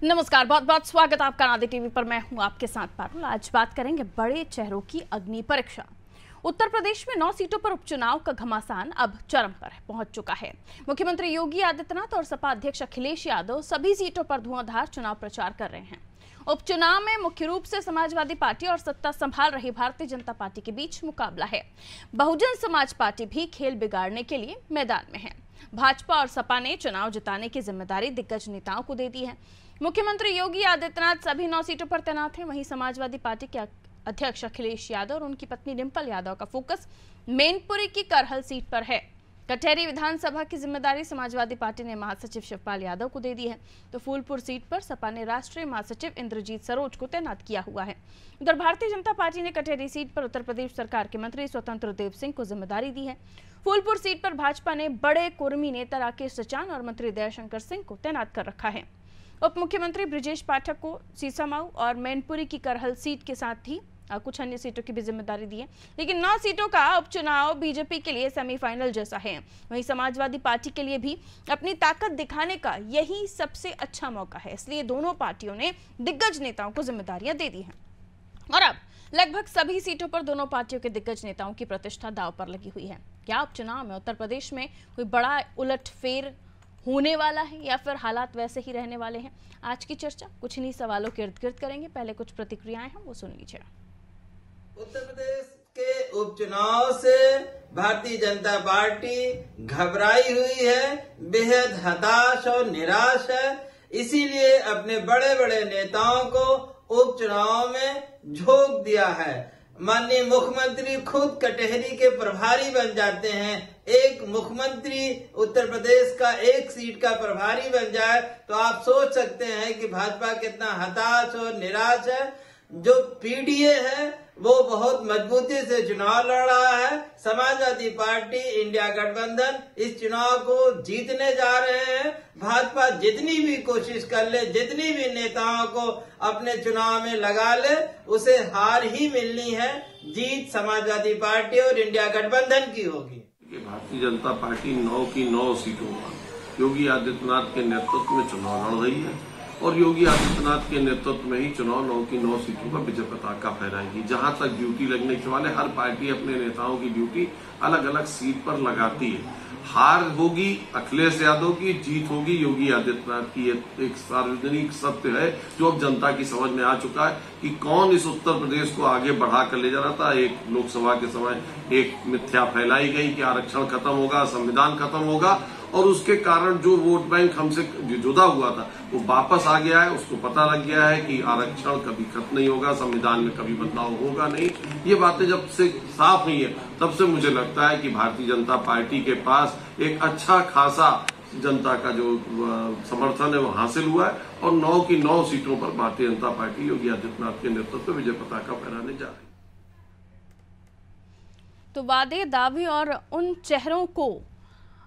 नमस्कार, बहुत बहुत स्वागत आपका नादी टीवी पर। मैं हूं आपके साथ पारुल। आज बात करेंगे बड़े चेहरों की अग्नि परीक्षा। उत्तर प्रदेश में 9 सीटों पर उपचुनाव का घमासान अब चरम पर पहुंच चुका है। मुख्यमंत्री योगी आदित्यनाथ और सपा अध्यक्ष अखिलेश यादव सभी सीटों पर धुआंधार चुनाव प्रचार कर रहे हैं। उपचुनाव में मुख्य रूप से समाजवादी पार्टी और सत्ता संभाल रही भारतीय जनता पार्टी के बीच मुकाबला है। बहुजन समाज पार्टी भी खेल बिगाड़ने के लिए मैदान में है। भाजपा और सपा ने चुनाव जिताने की जिम्मेदारी दिग्गज नेताओं को दे दी है। मुख्यमंत्री योगी आदित्यनाथ सभी 9 सीटों पर तैनात हैं। वहीं समाजवादी पार्टी के अध्यक्ष अखिलेश यादव और उनकी पत्नी डिंपल यादव का फोकस मैनपुरी की करहल सीट पर है। कटहरी विधानसभा की जिम्मेदारी समाजवादी पार्टी ने महासचिव शिवपाल यादव को दे दी है, तो फूलपुर सीट पर सपा ने राष्ट्रीय महासचिव इंद्रजीत सरोज को तैनात किया हुआ है। उधर भारतीय जनता पार्टी ने कटहरी सीट पर उत्तर प्रदेश सरकार के मंत्री स्वतंत्र देव सिंह को जिम्मेदारी दी है। फूलपुर सीट पर भाजपा ने बड़े कुर्मी नेता राकेश सचान और मंत्री दयाशंकर सिंह को तैनात कर रखा है। उप मुख्यमंत्री ब्रिजेश पाठक को सीसामाऊ और मैनपुरी की करहल सीट के साथ ही कुछ अन्य सीटों की भी जिम्मेदारी दी है। लेकिन 9 सीटों का उपचुनाव बीजेपी के लिए सेमीफाइनल जैसा है। वहीं समाजवादी पार्टी के लिए भी अपनी ताकत दिखाने का यही सबसे अच्छा मौका है, इसलिए दोनों पार्टियों ने दिग्गज नेताओं को जिम्मेदारियां दे दी हैं। और अब लगभग सभी सीटों पर दोनों पार्टियों के दिग्गज नेताओं की प्रतिष्ठा दांव पर लगी हुई है। क्या उपचुनाव में उत्तर प्रदेश में कोई बड़ा उलटफेर होने वाला है या फिर हालात वैसे ही रहने वाले हैं? आज की चर्चा कुछ इन्हीं सवालों के इर्द गिर्द करेंगे। पहले कुछ प्रतिक्रियाएं हैं, वो सुन लीजिए। उत्तर प्रदेश के उपचुनाव से भारतीय जनता पार्टी घबराई हुई है, बेहद हताश और निराश है। इसीलिए अपने बड़े बड़े नेताओं को उपचुनाव में झोंक दिया है। माननीय मुख्यमंत्री खुद कटहरी के प्रभारी बन जाते हैं। एक मुख्यमंत्री उत्तर प्रदेश का एक सीट का प्रभारी बन जाए तो आप सोच सकते हैं कि भाजपा कितना हताश और निराश है। जो पीडीए है वो बहुत मजबूती से चुनाव लड़ रहा है। समाजवादी पार्टी इंडिया गठबंधन इस चुनाव को जीतने जा रहे हैं। भाजपा जितनी भी कोशिश कर ले, जितनी भी नेताओं को अपने चुनाव में लगा ले, उसे हार ही मिलनी है। जीत समाजवादी पार्टी और इंडिया गठबंधन की होगी। भारतीय जनता पार्टी 9 की 9 सीटों पर योगी आदित्यनाथ के नेतृत्व में चुनाव लड़ रही है और योगी आदित्यनाथ के नेतृत्व में ही चुनाव 9 की 9 सीटों पर विजय पताका फहराएगी। जहां तक ड्यूटी लगने के वाले, हर पार्टी अपने नेताओं की ड्यूटी अलग अलग सीट पर लगाती है। हार होगी अखिलेश यादव की, जीत होगी योगी आदित्यनाथ की। ये एक सार्वजनिक सत्य है जो अब जनता की समझ में आ चुका है कि कौन इस उत्तर प्रदेश को आगे बढ़ा कर ले जा रहा था। एक लोकसभा के समय एक मिथ्या फैलाई गई कि आरक्षण खत्म होगा, संविधान खत्म होगा, और उसके कारण जो वोट बैंक हमसे जुदा हुआ था वो वापस आ गया है। उसको पता लग गया है कि आरक्षण कभी खत्म नहीं होगा, संविधान में कभी बदलाव होगा नहीं। ये बातें जब से साफ हुई है तब से मुझे लगता है कि भारतीय जनता पार्टी के पास एक अच्छा खासा जनता का जो समर्थन है वो हासिल हुआ है और 9 की 9 सीटों पर भारतीय जनता पार्टी योगी आदित्यनाथ के नेतृत्व में विजय पताका फहराने जा रही है। तो वादे, दावे और उन चेहरों को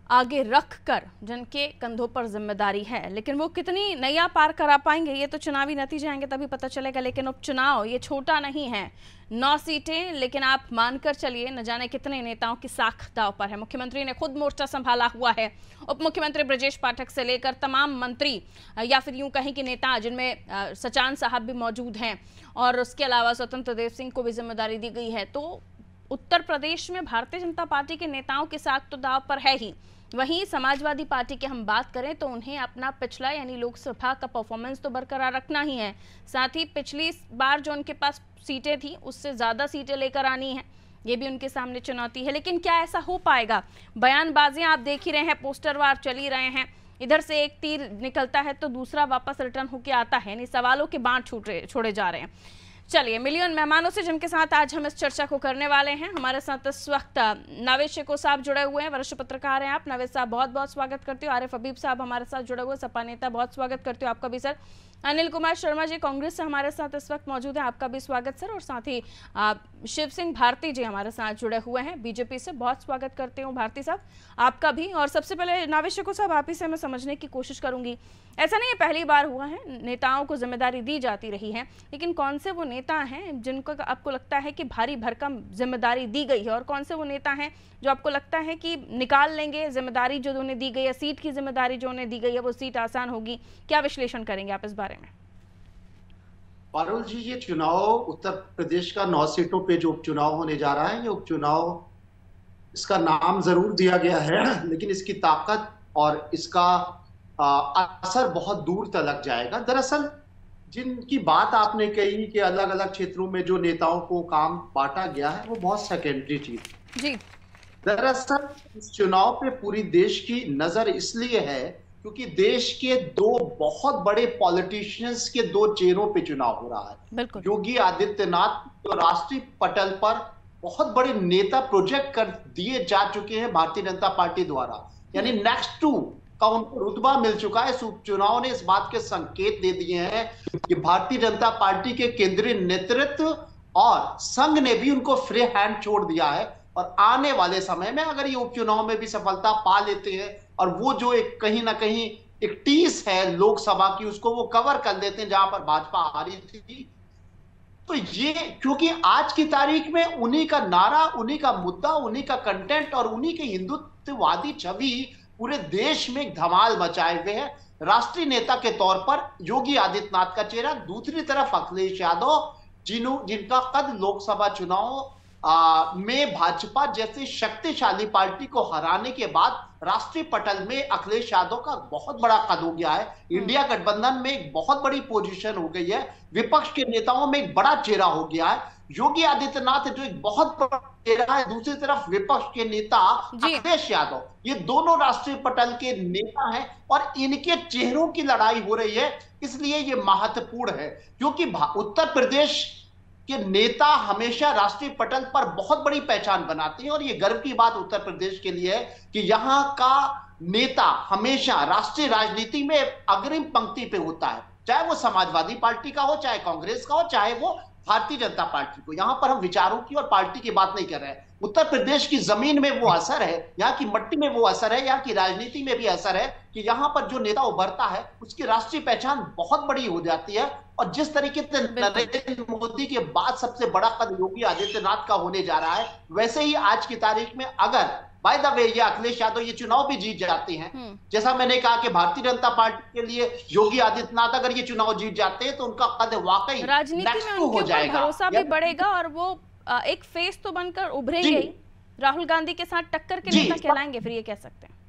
आगे रखकर जिनके कंधों पर जिम्मेदारी है, लेकिन वो कितनी नैया पार करा पाएंगे ये तो चुनावी नतीजे आएंगे तभी पता चलेगा। लेकिन उपचुनाव ये छोटा नहीं है, 9 सीटें, लेकिन आप मानकर चलिए न जाने कितने नेताओं की साख दांव पर है। मुख्यमंत्री ने खुद मोर्चा संभाला हुआ है। उप मुख्यमंत्री ब्रजेश पाठक से लेकर तमाम मंत्री या फिर यूं कहें कि नेता, जिनमें सचान साहब भी मौजूद हैं और उसके अलावा स्वतंत्र देव सिंह को भी जिम्मेदारी दी गई है। तो उत्तर प्रदेश में भारतीय जनता पार्टी के नेताओं की साख तो दांव पर है ही। वहीं समाजवादी पार्टी की हम बात करें तो उन्हें अपना पिछला यानी लोकसभा का परफॉर्मेंस तो बरकरार रखना ही है, साथ ही पिछली बार जो उनके पास सीटें थी उससे ज्यादा सीटें लेकर आनी है। ये भी उनके सामने चुनौती है। लेकिन क्या ऐसा हो पाएगा? बयानबाजियां आप देख ही रहे हैं, पोस्टरवार चल ही रहे हैं। इधर से एक तीर निकलता है तो दूसरा वापस रिटर्न होकर आता है, यानी सवालों के बांध छोड़े जा रहे हैं। चलिए, मिलियन मेहमानों से जिनके साथ आज हम इस चर्चा को करने वाले हैं, हमारे साथ इस वक्त नावेद शेको साहब जुड़े हुए हैं, वरिष्ठ पत्रकार हैं आप। नावेद साहब बहुत बहुत स्वागत करती हूँ। आरिफ हबीब साहब हमारे साथ जुड़े हुए, सपा नेता, बहुत स्वागत करती हूँ आपका भी सर। अनिल कुमार शर्मा जी कांग्रेस से हमारे साथ इस वक्त मौजूद है, आपका भी स्वागत सर। और साथ ही शिव सिंह भारती जी हमारे साथ जुड़े हुए हैं बीजेपी से। बहुत स्वागत करते हूँ भारती साहब आपका भी। और सबसे पहले नावेद शेखू साहब, आप ही से मैं समझने की कोशिश करूंगी, ऐसा नहीं है पहली बार हुआ है, नेताओं को जिम्मेदारी दी जाती रही है, लेकिन कौन से वो नेता हैं जिनको आपको लगता है कि भारी भरकम जिम्मेदारी दी गई है, और कौन से वो नेता हैं जो आपको लगता है कि निकाल लेंगे जिम्मेदारी जो उन्हें दी गई है, सीट की जिम्मेदारी जो उन्हें दी गई है वो सीट आसान होगी? क्या विश्लेषण करेंगे आप इस बारे में? पारुल जी, ये चुनाव उत्तर प्रदेश का 9 सीटों पे जो उपचुनाव होने जा रहा है, ये उपचुनाव, इसका नाम जरूर दिया गया है, लेकिन इसकी ताकत और इसका असर बहुत दूर तक जाएगा। दरअसल जिनकी बात आपने कही कि अलग अलग क्षेत्रों में जो नेताओं को काम बांटा गया है, वो बहुत सेकेंडरी चीज जी। दरअसल इस चुनाव पे पूरी देश की नजर इसलिए है क्योंकि देश के दो बहुत बड़े पॉलिटिशियंस के दो चेहरों पे चुनाव हो रहा है। योगी आदित्यनाथ जो राष्ट्रीय पटल पर बहुत बड़े नेता प्रोजेक्ट कर दिए जा चुके हैं भारतीय जनता पार्टी द्वारा, यानी नेक्स्ट टू का उनको रुतबा मिल चुका है। इस उपचुनाव ने इस बात के संकेत दे दिए हैं कि भारतीय जनता पार्टी के केंद्रीय नेतृत्व और संघ ने भी उनको फ्री हैंड छोड़ दिया है, और आने वाले समय में अगर ये उपचुनाव में भी सफलता पा लेते हैं और वो जो एक कहीं ना कहीं एक टीस है लोकसभा की, उसको वो कवर कर लेते हैं जहां पर भाजपा हारी थी, तो ये क्योंकि आज की तारीख में उन्हीं का नारा, उन्हीं का मुद्दा, उन्हीं का कंटेंट और उन्हीं की हिंदुत्ववादी छवि पूरे देश में एक धमाल मचाए हुए है। राष्ट्रीय नेता के तौर पर योगी आदित्यनाथ का चेहरा, दूसरी तरफ अखिलेश यादव जिनका कद लोकसभा चुनाव में भाजपा जैसी शक्तिशाली पार्टी को हराने के बाद राष्ट्रीय पटल में अखिलेश यादव का बहुत बड़ा कद हो गया है। इंडिया गठबंधन में एक बहुत बड़ी पोजीशन हो गई है, विपक्ष के नेताओं में एक बड़ा चेहरा हो गया है। योगी आदित्यनाथ जो एक बहुत बड़ा चेहरा है, दूसरी तरफ विपक्ष के नेता अखिलेश यादव, ये दोनों राष्ट्रीय पटल के नेता हैं और इनके चेहरों की लड़ाई हो रही है। इसलिए ये महत्वपूर्ण है क्योंकि उत्तर प्रदेश कि नेता हमेशा राष्ट्रीय पटल पर बहुत बड़ी पहचान बनाते हैं, और ये गर्व की बात उत्तर प्रदेश के लिए है कि यहाँ का नेता हमेशा राष्ट्रीय राजनीति में अग्रिम पंक्ति पे होता है, चाहे वो समाजवादी पार्टी का हो, चाहे कांग्रेस का हो, चाहे वो भारतीय जनता पार्टी को। यहाँ पर हम विचारों की और पार्टी की बात नहीं कर रहे हैं। उत्तर प्रदेश की जमीन में वो असर है, यहाँ की मट्टी में वो असर है, यहाँ की राजनीति में भी असर है कि यहाँ पर जो नेता उभरता है उसकी राष्ट्रीय पहचान बहुत बड़ी हो जाती है। और जिस तरीके से नरेंद्र मोदी के बाद सबसे बड़ा कद योगी आदित्यनाथ का होने जा रहा है, वैसे ही आज की तारीख में अगर बाय द वे ये अखिलेश यादव ये चुनाव भी जीत जाते हैं, जैसा मैंने कहा कि भारतीय जनता पार्टी के लिए योगी आदित्यनाथ अगर ये चुनाव जीत जाते हैं तो उनका कद वाकई राजनीति में उनके ऊपर भरोसा भी बढ़ेगा और वो एक फेस तो बनकर उभरेंगे, राहुल गांधी के साथ टक्कर के नेता कहलाएंगे, फिर ये कह सकते हैं।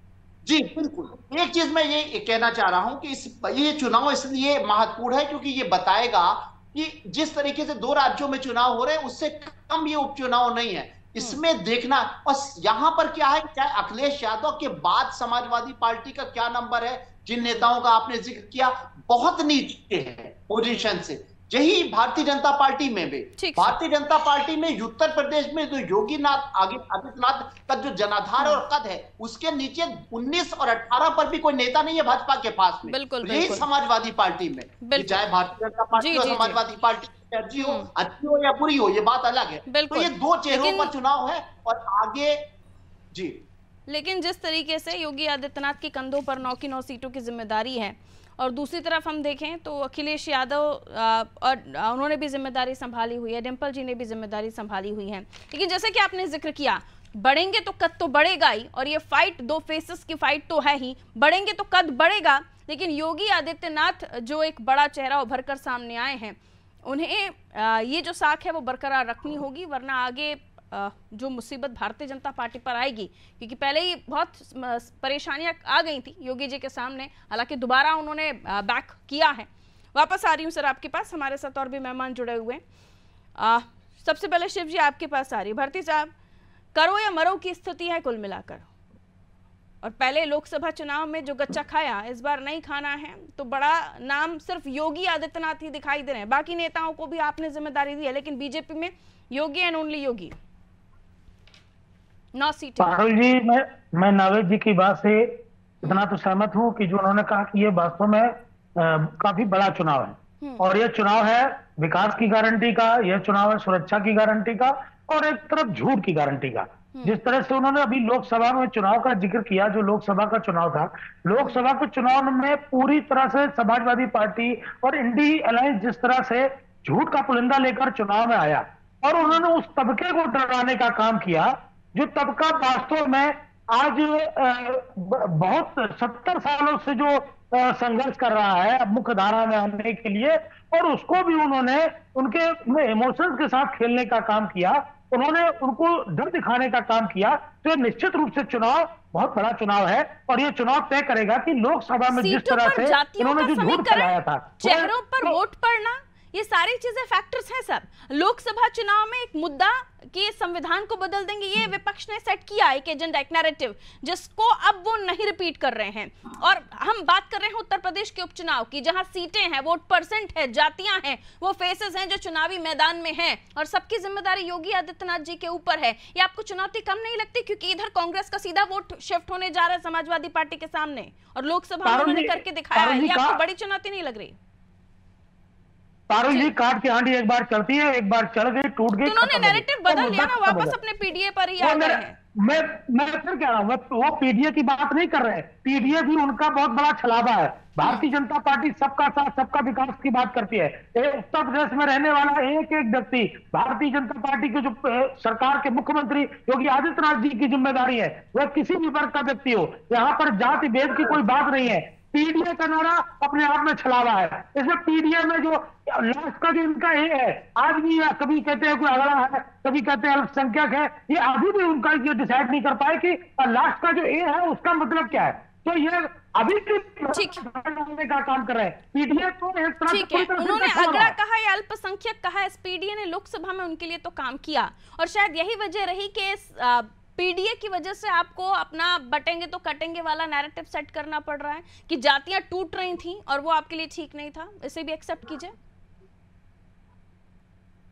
जी बिल्कुल। एक चीज मैं ये कहना चाह रहा हूं कि ये चुनाव इसलिए महत्वपूर्ण है क्योंकि ये बताएगा कि जिस तरीके से 2 राज्यों में चुनाव हो रहे हैं उससे कम ये उपचुनाव नहीं है। इसमें देखना, और यहां पर क्या है, चाहे अखिलेश यादव के बाद समाजवादी पार्टी का क्या नंबर है, जिन नेताओं का आपने जिक्र किया बहुत नीचे है पोजीशन से, यही भारतीय जनता पार्टी में भी। भारतीय जनता पार्टी में उत्तर प्रदेश में जो योगी आदित्यनाथ का जो जनाधार और कद है उसके नीचे 19 और 18 पर भी कोई नेता नहीं है भाजपा के पास में। यही समाजवादी पार्टी में, चाहे भारतीय जनता पार्टी और समाजवादी पार्टी अच्छी हो या बुरी हो, ये बात अलग है। तो ये 2 चेहरों पर चुनाव है और आगे जी। लेकिन जिस तरीके से योगी आदित्यनाथ के कंधों पर 9 की 9 सीटों की जिम्मेदारी है और दूसरी तरफ हम देखें तो अखिलेश यादव और उन्होंने भी जिम्मेदारी संभाली हुई है, डिम्पल जी ने भी जिम्मेदारी संभाली हुई है। लेकिन जैसे कि आपने जिक्र किया, बढ़ेंगे तो कद तो बढ़ेगा ही, और ये फाइट 2 फेसेस की फाइट तो है ही, बढ़ेंगे तो कद बढ़ेगा। लेकिन योगी आदित्यनाथ जो एक बड़ा चेहरा उभर कर सामने आए हैं, उन्हें ये जो साख है वो बरकरार रखनी होगी, वरना आगे जो मुसीबत भारतीय जनता पार्टी पर आएगी, क्योंकि पहले ही बहुत परेशानियां आ गई थी योगी जी के सामने, हालांकि दोबारा उन्होंने बैक किया है। वापस आ रही हूं सर आपके पास, हमारे साथ और भी मेहमान जुड़े हुए हैं। सबसे पहले शिव जी आपके पास आ रही। भारती साहब, करो या मरो की स्थिति है कुल मिलाकर, और पहले लोकसभा चुनाव में जो गच्चा खाया इस बार नहीं खाना है, तो बड़ा नाम सिर्फ योगी आदित्यनाथ ही दिखाई दे रहे हैं। बाकी नेताओं को भी आपने जिम्मेदारी दी है, लेकिन बीजेपी में योगी एंड ओनली योगी। 9 सीटें। पारुल जी, मैं नावेद जी की बात से इतना तो सहमत हूं कि जो उन्होंने कहा कि ये वास्तव में काफी बड़ा चुनाव है, और यह चुनाव है विकास की गारंटी का, यह चुनाव है सुरक्षा की गारंटी का, और एक तरफ झूठ की गारंटी का। जिस तरह से उन्होंने अभी लोकसभा में चुनाव का जिक्र किया, जो लोकसभा का चुनाव था, लोकसभा के चुनाव में पूरी तरह से समाजवादी पार्टी और इंडी अलायंस जिस तरह से झूठ का पुलिंदा लेकर चुनाव में आया और उन्होंने उस तबके को डराने का काम किया, जो तबका वास्तव में आज बहुत 70 सालों से जो संघर्ष कर रहा है अब मुख्य धारा में आने के लिए, और उसको भी उन्होंने उनके इमोशंस के साथ खेलने का काम किया, उन्होंने उनको डर दिखाने का काम किया। तो ये निश्चित रूप से चुनाव बहुत बड़ा चुनाव है और ये चुनाव तय करेगा कि लोकसभा में जिस तरह से उन्होंने जो झूठ फैलाया था, चेहरों पर वोट पड़ना, ये सारी चीजें फैक्टर्स हैं सर। लोकसभा चुनाव में एक मुद्दा कि संविधान को बदल देंगे, ये विपक्ष ने सेट किया एक एजेंडा, एक नैरेटिव, जिसको अब वो नहीं रिपीट कर रहे हैं। और हम बात कर रहे हैं उत्तर प्रदेश के उपचुनाव की, जहां सीटें हैं, वोट परसेंट है, जातियां हैं, वो फेसेस हैं जो चुनावी मैदान में हैं, और सबकी जिम्मेदारी योगी आदित्यनाथ जी के ऊपर है। ये आपको चुनौती कम नहीं लगती? क्योंकि इधर कांग्रेस का सीधा वोट शिफ्ट होने जा रहा है समाजवादी पार्टी के सामने, और लोकसभा में उन्होंने करके दिखाया है। ये आपको बड़ी चुनौती नहीं लग रही? पारुल जी, काट की हांडी एक बार चलती है, एक बार चल गई, टूट गई, उन्होंने नैरेटिव बदल लिया ना, वापस अपने पीडीए पर ही आ गए हैं। मैं फिर कह रहा हूँ, वो पीडीए की बात नहीं कर रहे हैं। पीडीए भी उनका बहुत बड़ा छलावा है। भारतीय जनता पार्टी सबका साथ सबका विकास की बात करती है। उत्तर प्रदेश में रहने वाला एक एक व्यक्ति भारतीय जनता पार्टी के जो सरकार के मुख्यमंत्री योगी आदित्यनाथ जी की जिम्मेदारी है, वह किसी भी वर्ग का व्यक्ति हो, यहाँ पर जाति भेद की कोई बात नहीं है। पीडीए का नारा अपने आप में छलावा है। इसमें पीडीए में जो लास्ट का जो इनका ये है, आज भी कभी कहते हैं कोई अगला है, कभी कहते हैं अल्पसंख्यक है, ये अभी भी उनका ये डिसाइड नहीं कर पाए कि लास्ट का जो ए है उसका मतलब क्या है। तो ये अभी का काम कर रहे हैं पीडीए को एक तरह से। उन्होंने अगला कहा या अल्पसंख्यक कहा, इस पीडीए ने लोकसभा में उनके लिए तो काम किया, और शायद यही वजह रही कि पीडीए की वजह से आपको अपना बटेंगे तो कटेंगे वाला नैरेटिव सेट करना पड़ रहा है कि जातियां टूट रही थी और वो आपके लिए ठीक नहीं था। इसे भी एक्सेप्ट कीजिए।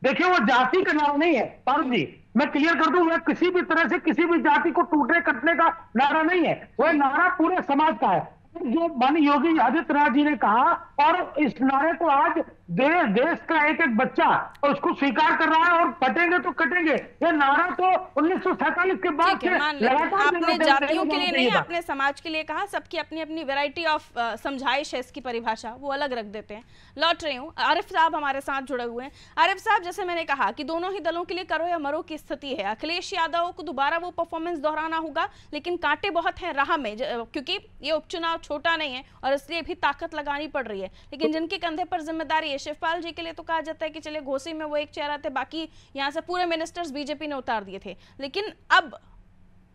देखिए, वो जाति का नारा नहीं है पारुल जी, मैं क्लियर कर दूं, वह किसी भी तरह से किसी भी जाति को टूटने कटने का नारा नहीं है, वह नारा पूरे समाज का है, जो माननीय योगी आदित्यनाथ जी ने कहा। और इस नारे को आज देश का एक एक बच्चा उसको स्वीकार कर रहा है, और कटेंगे तो कटेंगे, ये नारा तो 1947 के बाद से लगातार आपने जातियों के लिए नहीं, आपने समाज के लिए कहा। सबकी अपनी अपनी वैरायटी ऑफ समझाइश है, इसकी परिभाषा वो अलग रख देते हैं। लौट रही हूँ, आरिफ साहब हमारे साथ जुड़े हुए हैं। आरिफ साहब, जैसे मैंने कहा कि दोनों ही दलों के लिए करो या मरो की स्थिति है। अखिलेश यादव को दोबारा वो परफॉर्मेंस दोहराना होगा, लेकिन कांटे बहुत हैं राह में, क्योंकि ये उपचुनाव छोटा नहीं है और इसलिए भी ताकत लगानी पड़ रही है। लेकिन जिनके कंधे पर जिम्मेदारी है, शिवपाल जी के लिए तो कहा जाता है कि चले घोसी में वो एक चेहरा थे, बाकी यहाँ से पूरे मिनिस्टर्स बीजेपी ने उतार दिए थे। लेकिन अब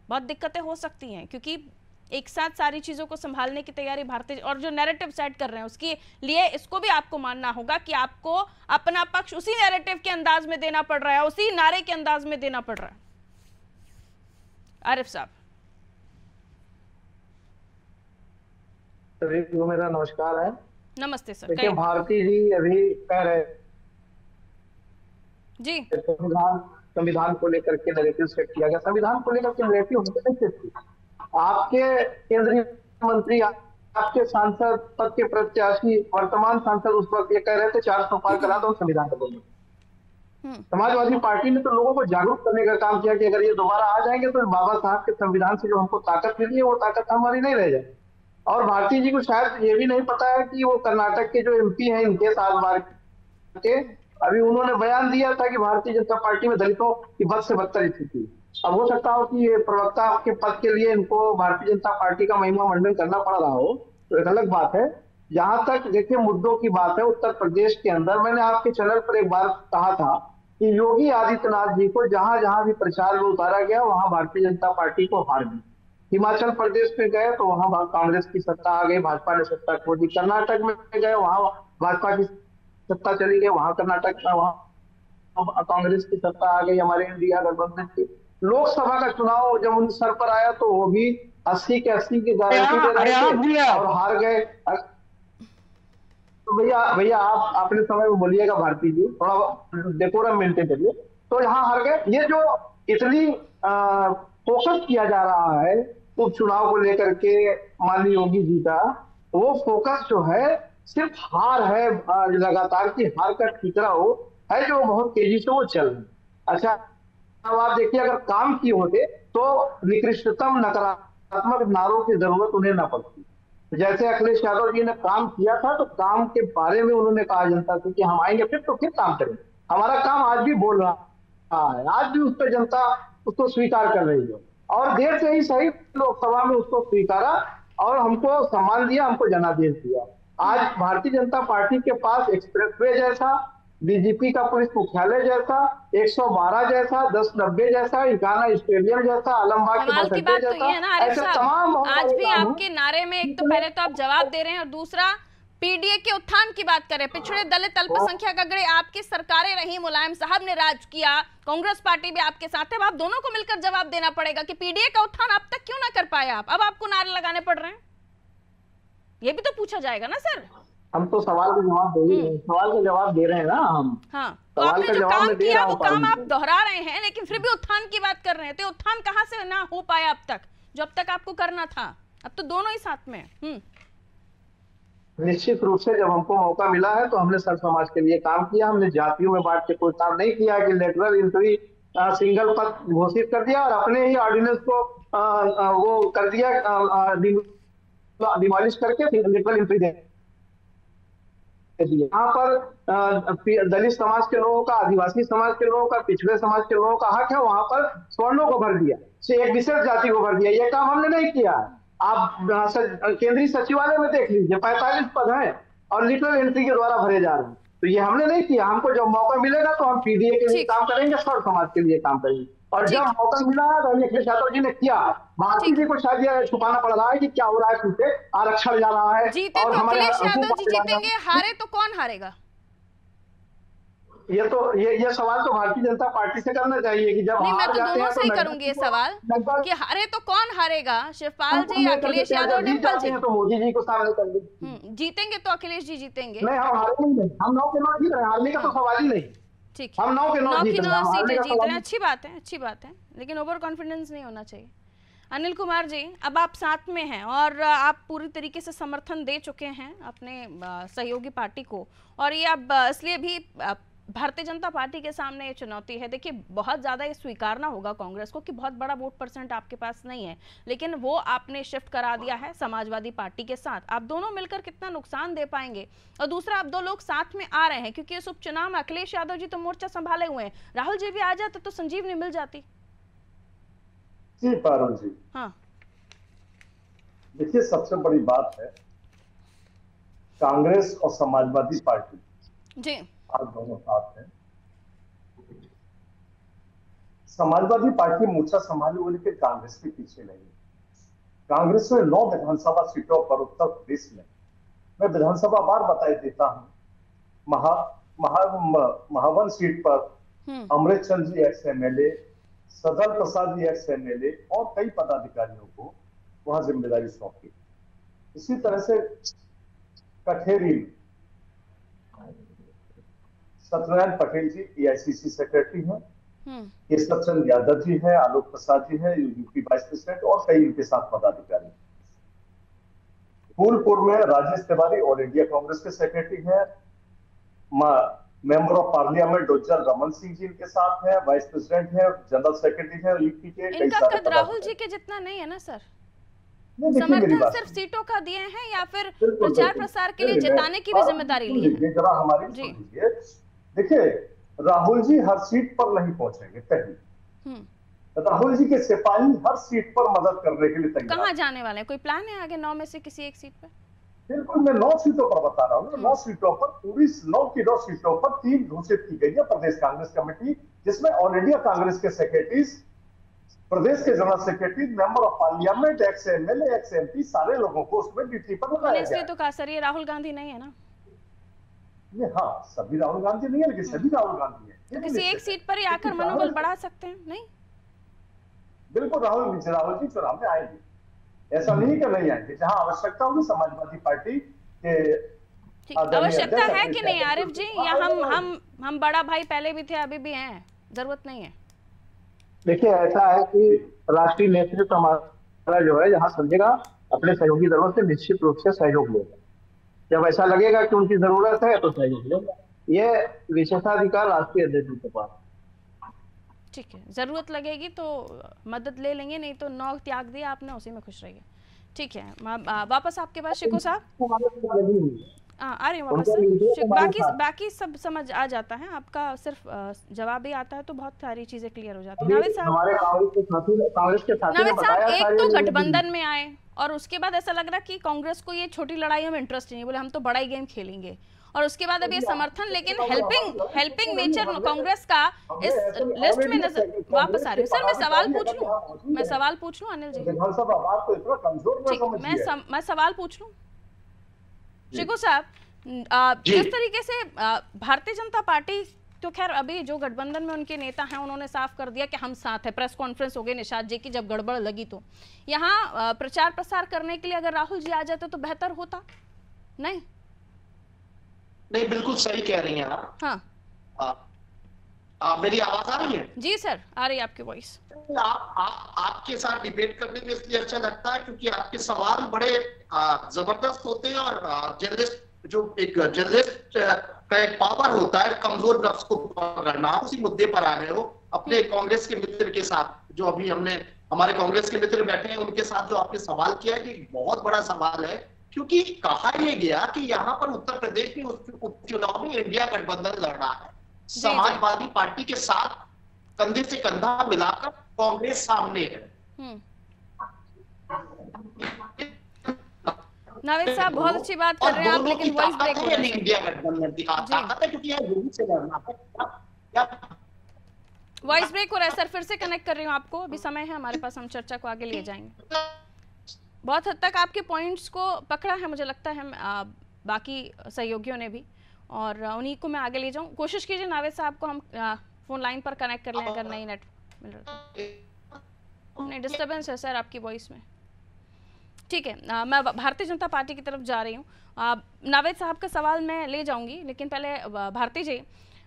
बहुत दिक्कतें हो सकती हैं, क्योंकि एक साथ सारी चीजों को संभालने की तैयारी भारतीय और जो नैरेटिव सेट कर रहे हैं उसके लिए इसको भी आपको मानना होगा कि आपको अपना पक्ष उसी नैरेटिव के अंदाज में देना पड़ रहा है, उसी नारे के अंदाज में देना पड़ रहा है। आरिफ साहब। सभी को मेरा नमस्कार है। नमस्ते सर। देखिए, भारती जी अभी कह रहे जी संविधान को लेकर के नैरेटिव सेट किया गया। संविधान को लेकर के नैरेटिव नहीं सेट किया। आपके केंद्रीय मंत्री, आपके सांसद पद के प्रत्याशी, वर्तमान सांसद उस वक्त ये कह रहे थे 400 पार करा दो संविधान को। समाजवादी पार्टी ने तो लोगों को जागरूक करने का काम किया कि अगर ये दोबारा आ जाएंगे तो बाबा साहब के संविधान से जो हमको ताकत मिली है वो ताकत हमारी नहीं रह जाए। और भारती जी को शायद ये भी नहीं पता है कि वो कर्नाटक के जो एमपी हैं इनके 7 बार के, अभी उन्होंने बयान दिया था कि भारतीय जनता पार्टी में दलितों की बद से बदतर स्थिति। अब हो सकता हो कि ये प्रवक्ता के पद के लिए इनको भारतीय जनता पार्टी का महिमा मंडन करना पड़ रहा हो, तो एक अलग बात है। जहां तक देखिए मुद्दों की बात है, उत्तर प्रदेश के अंदर मैंने आपके चैनल पर एक बार कहा था कि योगी आदित्यनाथ जी को जहां जहां भी प्रचार में उतारा गया वहां भारतीय जनता पार्टी को हार मिली। हिमाचल प्रदेश में गए तो वहां कांग्रेस की सत्ता आ गई, भाजपा ने सत्ता खो दी। कर्नाटक में गए वहां भाजपा की सत्ता चली गई, वहां कर्नाटक में वहां कांग्रेस की सत्ता आ गई, हमारे इंडिया गठबंधन की। लोकसभा का चुनाव जब उन सर पर आया तो वो भी 80 के 80 की गारंटी दे रहे थे और हार गए। तो भैया आप अपने समय में बोलिएगा भारती जी, थोड़ा डेकोरम मेंटेन करिए। तो यहाँ हार गए। ये जो इतनी फोकस किया जा रहा है उपचुनाव को लेकर के माननीय योगी जी का, वो फोकस जो है सिर्फ हार है, लगातार की हार का ठीकरा हो है जो बहुत तेजी से वो चल रहा है। अच्छा, अब आप देखिए, अगर काम किए होते तो निकृष्टतम नकारात्मक नारों की जरूरत उन्हें ना पड़ती। जैसे अखिलेश यादव जी ने काम किया था, तो काम के बारे में उन्होंने कहा जनता से कि हम आएंगे फिर तो फिर काम करेंगे। हमारा काम आज भी बोल रहा है, आज भी उस पर जनता उसको स्वीकार कर रही है, और देर से ही सही लोकसभा में उसको स्वीकारा और हमको सम्मान दिया, हमको जनादेश दिया। आज भारतीय जनता पार्टी के पास एक्सप्रेसवे जैसा, डीजीपी का पुलिस मुख्यालय जैसा, 112 जैसा, 1090 जैसा, इकाना स्टेडियम जैसा, आलमबाग के बस अड्डे जैसा, ऐसे तमाम आज भी आपके नारे में एक तो पहले तो आप जवाब दे रहे हैं और दूसरा पीडीए के उत्थान की बात करें। पिछड़े दलित अल्पसंख्यक अगड़े आपकी सरकारें रही, मुलायम साहब ने राज किया, कांग्रेस पार्टी भी आपके साथ है। अब आप दोनों को मिलकर जवाब देना पड़ेगा कि पीडीए का उत्थान अब तक क्यों ना कर पाए आप, अब आपको नारे लगाने पड़ रहे हैं, ये भी तो पूछा जाएगा ना सर। हम तो सवाल का जवाब दे रहे हैं, सवाल का जवाब दे रहे हैं ना हम। हाँ, तो आपने जो काम किया वो काम आप दोहरा रहे हैं, लेकिन फिर भी उत्थान की बात कर रहे हैं। तो उत्थान कहाँ से ना हो पाया अब तक, जो अब तक आपको करना था? अब तो दोनों ही साथ में। निश्चित रूप से जब हमको मौका मिला है तो हमने सर्व समाज के लिए काम किया। हमने जातियों में बांट के कोई काम नहीं किया कि लेटरल एंट्री सिंगल पद घोषित कर दिया और अपने ही ऑर्डिनेंस को वो कर दिया, डिमोलिश करके लेटरल एंट्री दे दिया। यहाँ पर दलित समाज के लोगों का, आदिवासी समाज के लोगों का, पिछड़े समाज के लोगों का हक है, वहां पर स्वर्णों को भर दिया, एक विशेष जाति को भर दिया। ये काम हमने नहीं किया। आप केंद्रीय सचिवालय में देख लीजिए, 45 पद हैं और लिटरल एंट्री के द्वारा भरे जा रहे हैं। तो ये हमने नहीं किया। हमको जब मौका मिलेगा तो हम पीडीए के लिए काम करेंगे, सर्व समाज के लिए काम करेंगे। और जब मौका मिला है तो अखिलेश यादव जी ने किया। भारतीय जी को शायद यह छुपाना पड़ रहा है कि क्या हो रहा है, पीछे आरक्षण जा रहा है। जीते तो अखिलेश यादव जी जीतेंगे, हारे तो कौन हारेगा? ये तो ये सवाल तो भारतीय जनता पार्टी से करना चाहिए कि जब मैं तो दोनों से ही करूंगी ये सवाल कि हारे तो कौन हारेगा, शिवपाल जी, अखिलेश यादव, डिंपल जी? तो मोदी जी को सामने कर दीजिए। जीतेंगे तो अखिलेश जी जीतेंगे। नहीं, हम हारेंगे नहीं, हम 9 के 9 जीत रहे हैं, हारने का तो सवाल ही नहीं। ठीक, हम 9 के 9 सीटें जीत रहे हैं, अच्छी बात है, अच्छी बात है, लेकिन ओवर कॉन्फिडेंस नहीं होना चाहिए। अनिल कुमार जी, अब आप साथ में हैं और आप पूरी तरीके से समर्थन दे चुके हैं अपने सहयोगी पार्टी को, और ये अब इसलिए भी भारतीय जनता पार्टी के सामने ये चुनौती है। देखिए, बहुत ज़्यादा ये स्वीकारना होगा कांग्रेस को कि बहुत बड़ा वोट परसेंट आपके पास नहीं है, लेकिन वो आपने शिफ्ट करा दिया है समाजवादी पार्टी के साथ। आप दोनों मिलकर कितना नुकसान दे पाएंगे? और दूसरा, आप दो लोग साथ में आ रहे हैं क्योंकि इस उपचुनाव में अखिलेश यादव जी तो मोर्चा संभाले हुए हैं, राहुल जी भी आ जाते तो संजीवनी मिल जाती। जी पारुल जी, हाँ, देखिए, सबसे बड़ी बात है कांग्रेस और समाजवादी पार्टी जी आज दोनों साथ हैं। समाजवादी पार्टी मोर्चा संभाले हुए, लेकिन कांग्रेस के पीछे नहीं। कांग्रेस में 9 विधानसभा सीटों पर उत्तर प्रदेश में, मैं विधानसभा बार बताई देता हूं, महावन सीट पर अमृत चंद जी एक्स एमएलए, सदल प्रसाद जी एक्स एमएलए और कई पदाधिकारियों को वहां जिम्मेदारी सौंपी। इसी तरह से कठेरी में सत्यनारायण पटेल जी एआईसीसी सेक्रेटरी हैं, केशव चंद्र यादव जी हैं, आलोक प्रसाद जी हैं यूपी वाइस प्रेसिडेंट और कई इनके साथ पदाधिकारी। फूलपुर में राजेश तिवारी ऑल इंडिया कांग्रेस के सेक्रेटरी हैं, member of parliament doctor Raman Singh ji इनके साथ हैं, वाइस प्रेसिडेंट हैं, जनरल सेक्रेटरी हैं यूपी के। इनका कद राहुल जी के जितना नहीं है ना सर? समर्थन सिर्फ सीटों का दिए हैं या फिर प्रचार प्रसार के लिए जिताने की भी जिम्मेदारी ली है? जरा हमारी सुनिए, देखिए, राहुल जी हर सीट पर नहीं पहुंचेंगे कहीं। राहुल जी के सिपाही हर सीट पर मदद करने के लिए तैयार। कहां जाने वाले हैं? कोई प्लान है आगे 9 में से किसी एक सीट पर? बिल्कुल, मैं 9 सीटों पर बता रहा हूँ। 9 सीटों पर, पूरी 9 की 9 सीटों पर 3 घोषित की गई है प्रदेश कांग्रेस कमेटी, जिसमें ऑल इंडिया कांग्रेस के सेक्रेटरीज, प्रदेश के general secretary, member of parliament, ex MLA, x MP, सारे लोगों को उसमें ड्यूटी पर लगाया गया। तो कहा सर, ये राहुल गांधी नहीं है ना? ये हाँ, सभी राहुल गांधी नहीं है, लेकिन सभी राहुल गांधी है। तो किसी एक सीट पर ही आकर मनोबल बढ़ा सकते हैं, नहीं? बिल्कुल, राहुल जी चुनाव में आएंगे, ऐसा नहीं कि नहीं आएंगे। जहां आवश्यकता होगी समाजवादी पार्टी के आवश्यकता है कि नहीं आरिफ जी, या हम बड़ा भाई पहले भी थे अभी भी हैं, जरूरत नहीं है? देखिए, ऐसा है कि राष्ट्रीय नेतृत्व हमारा जो है जहां समझेगा अपने सहयोगी दलों से निश्चित रूप से सहयोग लेगा। जब ऐसा लगेगा कि उनकी जरूरत है तो सहयोग लेगा। ये विशेषाधिकार राष्ट्रीय अध्यक्ष के पास। ठीक है, जरूरत लगेगी तो मदद ले लेंगे, नहीं तो 9 त्याग दिया आपने, उसी में खुश रहिए। ठीक है, वापस आपके पास शिकू साहब। आ रही हूँ वापस। बाकी सब समझ आ जाता है, आपका सिर्फ जवाब ही आता है तो बहुत सारी चीजें क्लियर हो जाती है। नावेद साहब, एक तो गठबंधन में आए और उसके बाद ऐसा लग रहा कि कांग्रेस को ये छोटी लड़ाइयों में इंटरेस्ट नहीं, बोले हम तो बड़ा ही गेम खेलेंगे, और उसके बाद अब ये समर्थन, लेकिन हेल्पिंग नेचर कांग्रेस का इस लिस्ट में नजर वापस आ रही है। सर मैं सवाल पूछ लूं अनिल जी, मैं सवाल पूछ लूं शिकू साहब, जिस तरीके से भारतीय जनता पार्टी, तो खैर अभी जो गठबंधन में उनके नेता हैं उन्होंने साफ कर दिया कि हम साथ हैं, प्रेस कॉन्फ्रेंस हो गई निषाद जी की जब गड़बड़ लगी, तो यहाँ प्रचार प्रसार करने के लिए अगर राहुल जी आ जाते तो बेहतर होता। नहीं बिल्कुल सही कह रही हैं आप। हाँ, मेरी आवाज आ रही है? जी सर आ रही है आपकी वॉइस। आपके साथ डिबेट करने में इसलिए अच्छा लगता है क्योंकि आपके सवाल बड़े जबरदस्त होते हैं, और जर्नलिस्ट जो एक जर्नलिस्ट का एक पावर होता है कमजोर नफ्स को पकड़ना। उसी मुद्दे पर आ रहे हो अपने कांग्रेस के मित्र के साथ, जो अभी हमारे कांग्रेस के मित्र बैठे हैं उनके साथ जो आपने सवाल किया है कि बहुत बड़ा सवाल है, क्योंकि कहा यह गया कि यहाँ पर उत्तर प्रदेश में उपचुनाव में इंडिया गठबंधन लड़ रहा है, समाजवादी पार्टी के साथ कंधे से कंधा मिलाकर कांग्रेस सामने है। नावेद साहब बहुत अच्छी बात कर रहे हैं आप, लेकिन वॉइस ब्रेक हो रहा है। इंडिया गठबंधन की ताकत है क्योंकि यहाँ योगी से लड़ना है। वॉइस ब्रेक हो रहा है सर, फिर से कनेक्ट कर रही हूँ आपको, अभी समय है हमारे पास, हम चर्चा को आगे ले जाएंगे। बहुत हद तक आपके पॉइंट्स को पकड़ा है मुझे लगता है बाकी सहयोगियों ने भी, और उन्हीं को मैं आगे ले जाऊं। कोशिश कीजिए नावेद साहब को हम फोन लाइन पर कनेक्ट कर लें अगर नहीं नेट मिल रहा तो। नहीं डिस्टर्बेंस है सर आपकी वॉइस में। ठीक है, मैं भारतीय जनता पार्टी की तरफ जा रही हूँ। नावेद साहब का सवाल मैं ले जाऊंगी, लेकिन पहले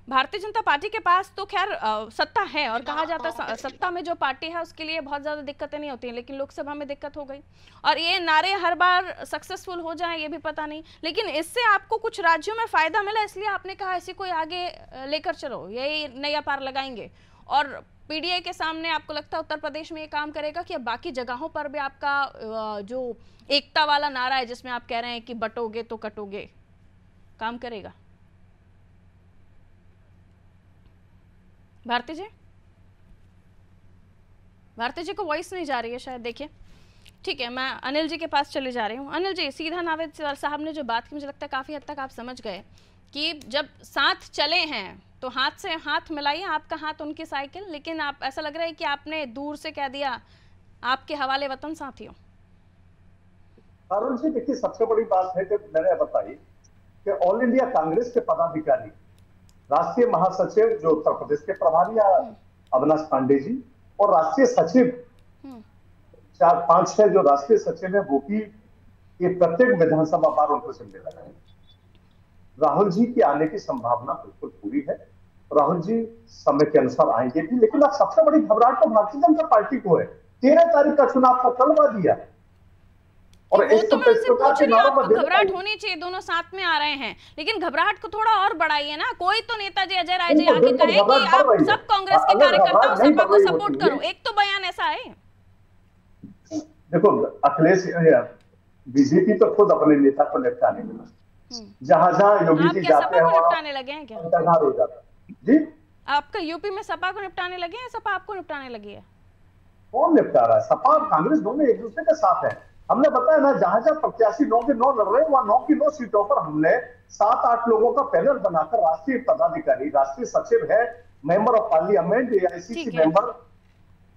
भारतीय जनता पार्टी के पास तो खैर सत्ता है, और कहा जाता है सत्ता में जो पार्टी है उसके लिए बहुत ज़्यादा दिक्कतें नहीं होती हैं, लेकिन लोकसभा में दिक्कत हो गई, और ये नारे हर बार सक्सेसफुल हो जाए ये भी पता नहीं, लेकिन इससे आपको कुछ राज्यों में फ़ायदा मिला, इसलिए आपने कहा ऐसे कोई आगे लेकर चलो, यही नया पार लगाएंगे। और पीडीए के सामने आपको लगता है उत्तर प्रदेश में ये काम करेगा कि अब बाकी जगहों पर भी आपका जो एकता वाला नारा है जिसमें आप कह रहे हैं कि बटोगे तो कटोगे, काम करेगा? भारती जी को वॉइस नहीं जा रही है शायद, देखिए। ठीक है, मैं अनिल जी के पास चले जा रही हूँ। अनिल जी, सीधा नावेद साहब ने जो बात की मुझे लगता है काफ़ी हद तक आप समझ गए कि जब साथ चले हैं तो हाथ से हाथ मिलाइए, आपका हाथ उनकी साइकिल, लेकिन आप ऐसा लग रहा है कि आपने दूर से कह दिया आपके हवाले वतन साथियों। अरुण जी देखिए, सबसे बड़ी बात है कि मैंने बताई कि ऑल इंडिया कांग्रेस के पदाधिकारी, राष्ट्रीय महासचिव जो उत्तर प्रदेश के प्रभारी अविनाश पांडे जी, और राष्ट्रीय सचिव 4-5 जो राष्ट्रीय सचिव है वो भी ये प्रत्येक विधानसभा बार उनको से मिल रहे हैं। राहुल जी के आने की संभावना बिल्कुल पूरी है, राहुल जी समय के अनुसार आएंगे भी, लेकिन अब सबसे बड़ी घबराहट तो भारतीय जनता पार्टी को है। 13 तारीख का चुनाव का टलवा दिया, और तो मैं उनसे पूछ रही हूं, आपको घबराहट होनी चाहिए, दोनों साथ में आ रहे हैं, लेकिन घबराहट को थोड़ा और बढ़ाइए ना। कोई तो नेताजी अजय राय जी आके कहे कि आप सब कांग्रेस के कार्यकर्ताओं सपा को सपोर्ट करो, एक तो बयान ऐसा है। देखो अखिलेश, बीजेपी तो खुद अपने नेता को निपटाने में, जहां योगी जी जाते हैं निपटाने लगे हैं क्या? हो जाता जी। आपका यूपी में सपा को निपटाने लगे हैं, सपा आपको निपटाने लगी है? कौन निपटा रहा है? सपा और कांग्रेस दोनों एक दूसरे के साथ है। हमने बताया ना, जहां जहां प्रत्याशी 9 के 9 लड़ रहे हैं वहां 9 की 9 सीटों पर हमने 7-8 लोगों का पैनल बनाकर राष्ट्रीय पदाधिकारी, राष्ट्रीय सचिव है, member of parliament, AICC member,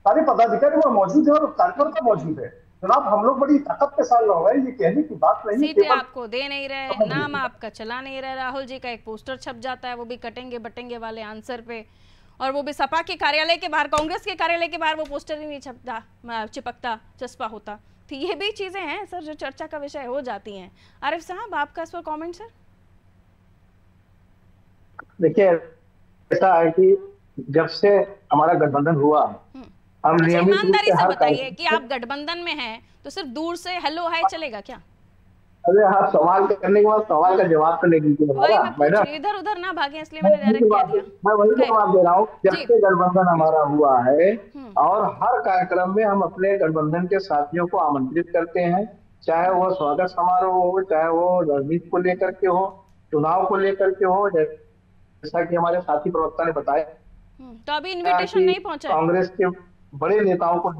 सारे पदाधिकारी वहां मौजूद है और कार्यकर्ता मौजूद है। चुनाव हम लोग बड़ी ताकत के साथ लड़ रहे हैं, ये कहने की बात नहीं। सीटें आपको दे नहीं रहे, नाम आपका चला नहीं रहे, राहुल जी का एक पोस्टर छप जाता है, वो भी कटेंगे बटेंगे वाले आंसर पे, और वो भी सपा के कार्यालय के बाहर, कांग्रेस के कार्यालय के बाहर वो पोस्टर ही नहीं चिपकता, चस्पा होता। तो ये भी चीजें हैं सर जो चर्चा का विषय हो जाती हैं। आरिफ साहब, आपका इस पर कमेंट सर? देखिए, ऐसा है कि जब से हमारा गठबंधन हुआ, हम ईमानदारी से बताइए कि आप गठबंधन में हैं तो सिर्फ दूर से हेलो हाय चलेगा क्या? अरे आप सवाल करने के बाद सवाल का जवाब तो नहीं दीजिए मैडम, इधर उधर ना भागे, इसलिए मैंने डायरेक्ट कह दिया। मैं वही जवाब दे रहा हूँ। जब से गठबंधन हमारा हुआ है और हर कार्यक्रम में हम अपने गठबंधन के साथियों को आमंत्रित करते हैं, चाहे वो स्वागत समारोह हो, चाहे वो रणनीति को लेकर के हो, चुनाव को लेकर के हो, जैसा कि हमारे साथी प्रवक्ता ने बताया। तो अभी इनविटेशन नहीं पहुंचा कांग्रेस के बड़े नेताओं को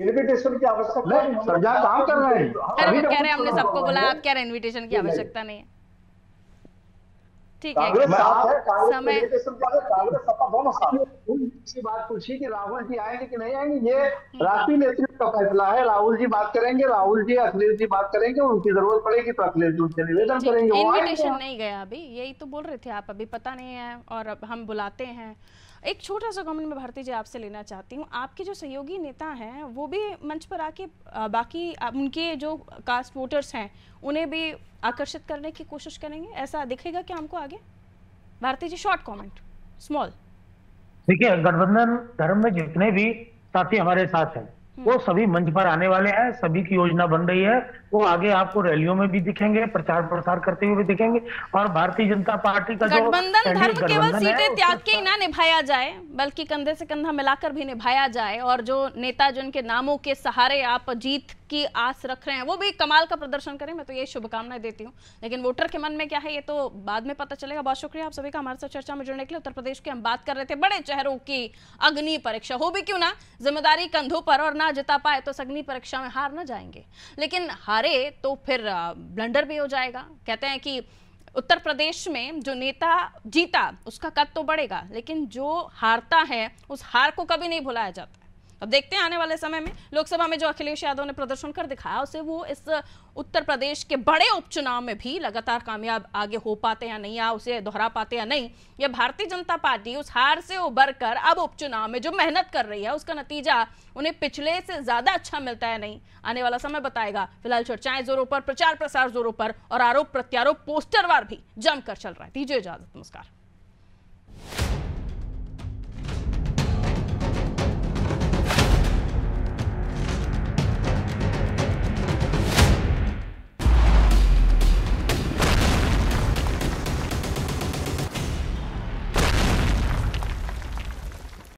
इन्विटेशन की आवश्यकता नहीं, सब जहाँ काम कर रहे हैं। अरे वो कह रहे हैं हमने सबको बुलाया, आप कह रहे हैं इनविटेशन की आवश्यकता नहीं है। ठीक है, समय कांग्रेस सपा दोनों साथ बात पूछी कि राहुल जी आएंगे कि नहीं आएंगे, ये राष्ट्रीय नेतृत्व का फैसला है। राहुल जी बात करेंगे, राहुल जी अखिलेश जी बात करेंगे, उनकी जरूरत पड़ेगी तो अखिलेश जी उनसे निवेदन करेंगे। इनविटेशन नहीं गया अभी, यही तो बोल रहे थे आप, अभी पता नहीं है और अब हम बुलाते हैं। एक छोटा सा कमेंट में भारती जी आपसे लेना चाहती हूँ, आपके जो सहयोगी नेता हैं वो भी मंच पर आके बाकी उनके जो कास्ट वोटर्स हैं उन्हें भी आकर्षित करने की कोशिश करेंगे, ऐसा दिखेगा क्या हमको आगे? भारती जी शॉर्ट कमेंट, स्मॉल। देखिए, गठबंधन धर्म में जितने भी साथी हमारे साथ हैं वो सभी मंच पर आने वाले हैं, सभी की योजना बन रही है। वो आगे आपको रैलियों में भी दिखेंगे, प्रचार प्रसार करते हुए भी दिखेंगे। और भारतीय जनता पार्टी का जो गठबंधन धर्म केवल सीटें त्याग के ही ना निभाया जाए, बल्कि कंधे से कंधा मिलाकर भी निभाया जाए। और जो नेता जिनके नामों के सहारे आप जीत की आस रख रहे हैं वो भी कमाल का प्रदर्शन करें, मैं तो ये शुभकामनाएं देती हूँ। लेकिन वोटर के मन में क्या है ये तो बाद में पता चलेगा। बहुत शुक्रिया आप सभी का हमारे साथ चर्चा में जुड़ने के लिए। उत्तर प्रदेश की हम बात कर रहे थे, बड़े चेहरों की अग्नि परीक्षा हो भी क्यों ना, जिम्मेदारी कंधों पर, और ना जिता पाए तो अग्नि परीक्षा में हार ना जाएंगे, लेकिन हारे तो फिर ब्लंडर भी हो जाएगा। कहते हैं कि उत्तर प्रदेश में जो नेता जीता उसका कद तो बढ़ेगा, लेकिन जो हारता है उस हार को कभी नहीं भुलाया जाता। अब देखते हैं आने वाले समय में लोकसभा में जो अखिलेश यादव ने प्रदर्शन कर दिखाया उसे वो इस उत्तर प्रदेश के बड़े उपचुनाव में भी लगातार कामयाब आगे हो पाते या नहीं, या उसे दोहरा पाते या नहीं। या भारतीय जनता पार्टी उस हार से उबर कर अब उपचुनाव में जो मेहनत कर रही है उसका नतीजा उन्हें पिछले से ज्यादा अच्छा मिलता है नहीं, आने वाला समय बताएगा। फिलहाल चर्चाएं जोरों पर, प्रचार प्रसार जोरों पर और आरोप प्रत्यारोप पोस्टरवार भी जमकर चल रहा है। दीजिए इजाजत, नमस्कार।